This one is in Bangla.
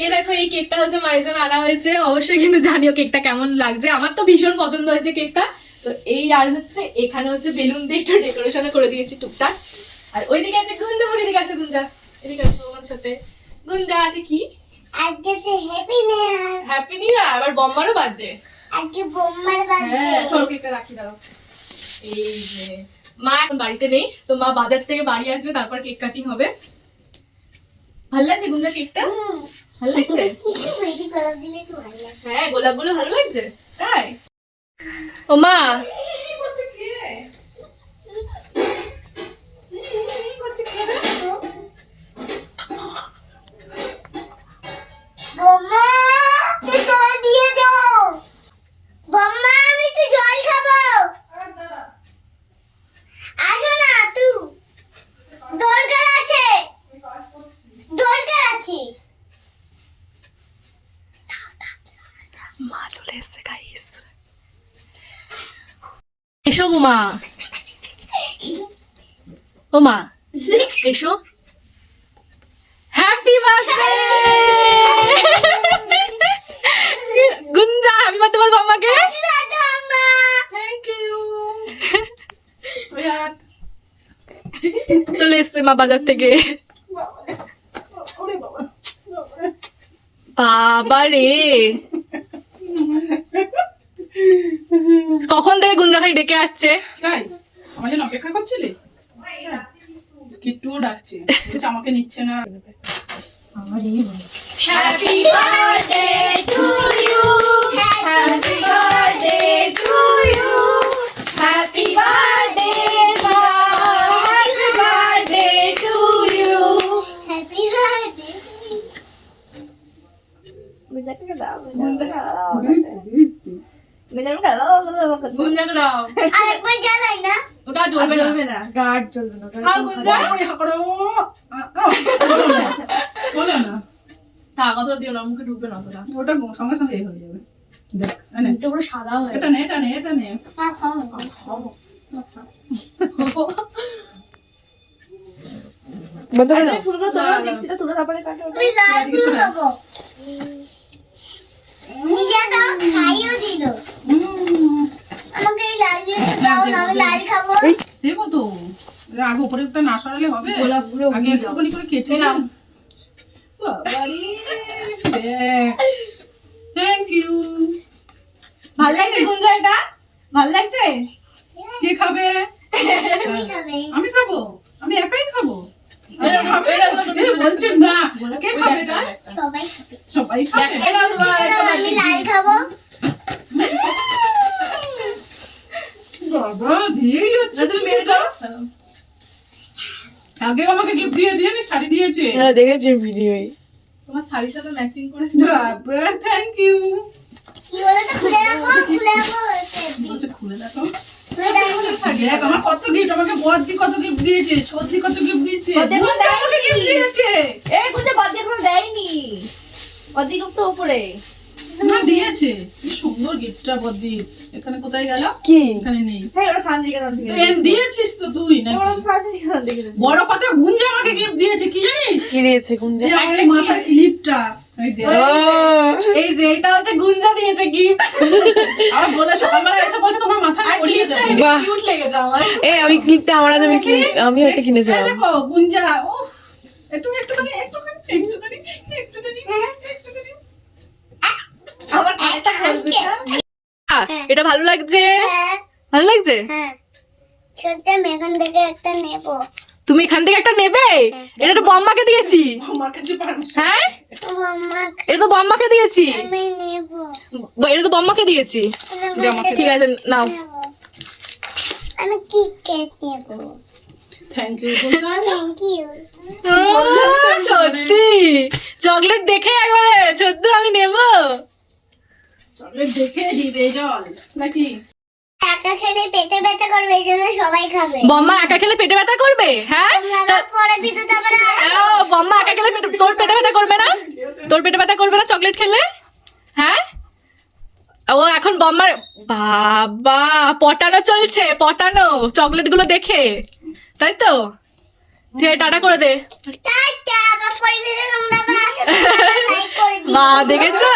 এই দেখো এই কেকটা হচ্ছে মায়ের জন্য আনা হয়েছে, অবশ্যই কিন্তু জানিও কেকটা কেমন লাগছে। আমার তো ভীষণ পছন্দ হয়েছে কেকটা। তো এই আর হচ্ছে এখানে হচ্ছে বেলুন দিয়ে একটু ডেকোরেশন করে দিয়েছি টুকটাক। আর ওইদিকে আছে গুঞ্জা, এদিকে আছে গুঞ্জা, এদিকে আসো আমার সাথে। গুঞ্জা আছে কি আজকে যে happy new year, happy new year, আবার বম্মারও বার্থডে। আজকে বোম্মার বার্থডে। হ্যাঁ চলো কেকটা রাখি দাঁড়াও। এই যে মা এখন বাড়িতে নেই, তো মা বাজার থেকে বাড়ি আসবে, তারপর কেক কাটিং হবে। ভালো লাগছে গুঞ্জা কেকটা? ভালো লাগছে? বেশি গোলাপ দিলে একটু ভালো লাগে। হ্যাঁ গোলাপগুলো ভালো লাগছে তাই। ও মা বোম্মা একটু জল দিয়ে দাও। বোম্মা আমি একটু জল খাবো। আসো না তুই, দরকার আছে, দরকার আছে। মা চলে এসছে গাইস। এসো গো মা, ও মা এসো। Happy birthday Gunja, happy birthday বল আমাকে। Thank you. চলে এসছে মা বাজার থেকে। ওরে বাবা, বাবা রে, কখন থেকে গুঞ্জা খাই ডেকে আসছে। তাই আমার জন্য অপেক্ষা করছিলি? কিট্টুও ডাকছে, বলছে আমাকে নিচ্ছে না। Happy birthday to you, happy birthday to you, happy birthday happy birthday to you, happy birthday. গুঞ্জাকে দাও। আরেকবার জ্বালাই না? ওটা জ্বলবে না। গার্ড জ্বলবে না। খাও গুঞ্জা। ওই হাঁকড়ো, বলো না, বলো না। তা কথা দিও না, মুখে ঢুকবে না ওটা। ওটা সঙ্গে সঙ্গে এই হয়ে যাবে। দেখ, এনে, এটা পুরো সাদা হয়ে এটা নে, এটা নে, এটা নে। হ্যাঁ খাও। বন্ধ করে দাও। ফুলগুলো তোলো, জিপসিটা তুলে তারপরে কাটো। আমি লাল গুলো খাবো। নিজে দাও, খাইও দিল। আমাকে এই লাল জিনিস দাও না, আমি লাল খাবো। দেবো তো, এর আগে উপরে একটা না সরালে হবে। গোলাপগুলো আগে উড়িয়ে দাও। একটুখানি করে কেটে নাও। বাবারে, দেখ। Thank you. ভালো লাগছে গুঞ্জা, এটা ভালো লাগছে। কে খাবে? তুমি খাবে? আমি খাবো, আমি একাই খাবো। এটা আমি খাবে? এটা এই বলছেন না, কে খাবে এটা? সবাই খাবে। সবাই খাবে। আমি লাল খাবো। বাবা, দিয়েই হচ্ছে। তুমি বের করো। আগে আমাকে গিফট দিয়েছে, জানিস, শাড়ি দিয়েছে। হ্যাঁ দেখেছি ভিডিওয়। তোমার শাড়ির সাথে ম্যাচিং করেছে। বাবা, থ্যাংক ইউ। কি বলে তো খুলে রাখো, খুলে রাখো। বলছে খুলে দেখো। খুলে রাখো। দেখ আমার কত গিফট, আমাকে বড়দি কত গিফট দিয়েছে, ছোটদি কত গিফট দিয়েছে, বড়দি এখনো বুঝতে আমাকে দেয়নি। গিফট দিয়েছে। এই বুঝে বাদ দিয়ে কোনো দেয়নি। অর্ধেক তো উপরে। না দিয়েছে, কি সুন্দর গিফটটা বড়দি। এখানে কোথায় গেল? কি? এখানে নেই। হ্যাঁ ওরা শান্তিনিকেতন থেকে তুই দিয়েছিস তো তুই নাকি? ওরা শান্তিনিকেতন থেকে দিয়েছে। বড় কথা, গুঞ্জা আমাকে গিফট দিয়েছে, কি জানিস? কি দিয়েছে গুঞ্জা? এই আমার এই মাথার ক্লিপটা, এই দেখ। এই যে এটা হচ্ছে গুঞ্জা দিয়েছে গিফট। আর বলে সকালবেলা এসে বলছে তোমার মাথায় আর পরিয়ে ক্লিপটা দেবো। বাহ। কিউট লেগেছে আমার। এই ওই ক্লিপটা আমার আজ আমি একটা এই কিনেছিলাম। দেখো গুঞ্জা, ও একটুখানি একটুখানি একটুখানি একটুখানি। আমার একটা এটা ভালো লাগছে, হ্যাঁ, ভালো লাগছে। হ্যাঁ। ছোট্ট মেঘন থেকে একটা নেবো। তুমি এখান থেকে একটা নেবে? এটা তো বম্মাকে দিয়েছি। আমার কাছে পারমিশন। হ্যাঁ আমার এটা তো বম্মাকে দিয়েছি, আমি নেবো। এটা তো বম্মাকে দিয়েছি। ঠিক আছে নাও। নেবো। আমি কিটক্যাট নেবো। Thank you Gunja. Thank you. সত্যি চকলেট দেখে একবারে সত্যি আমি নেব। চকলেট দেখে দিবে জল নাকি? একা খেলে পেটে ব্যথা করবে, এই জন্য সবাই খাবে। বম্মা একা খেলে পেটে ব্যথা করবে? হ্যাঁ তোমরা আবার পরে দিতে যাবে না। ও, বম্মা একা খেলে তোর পেটে ব্যথা করবে না? তোর পেটে ব্যথা করবে না চকলেট খেলে? হ্যাঁ ও এখন বম্মার বাবা পটানো চলছে, পটানো চকলেট গুলো দেখে, তাই তো? ঠিক আছে টাটা করে দে। টাটা, আবার পরে দিতে তোমরা আবার আসো, লাইক করে দেখেছো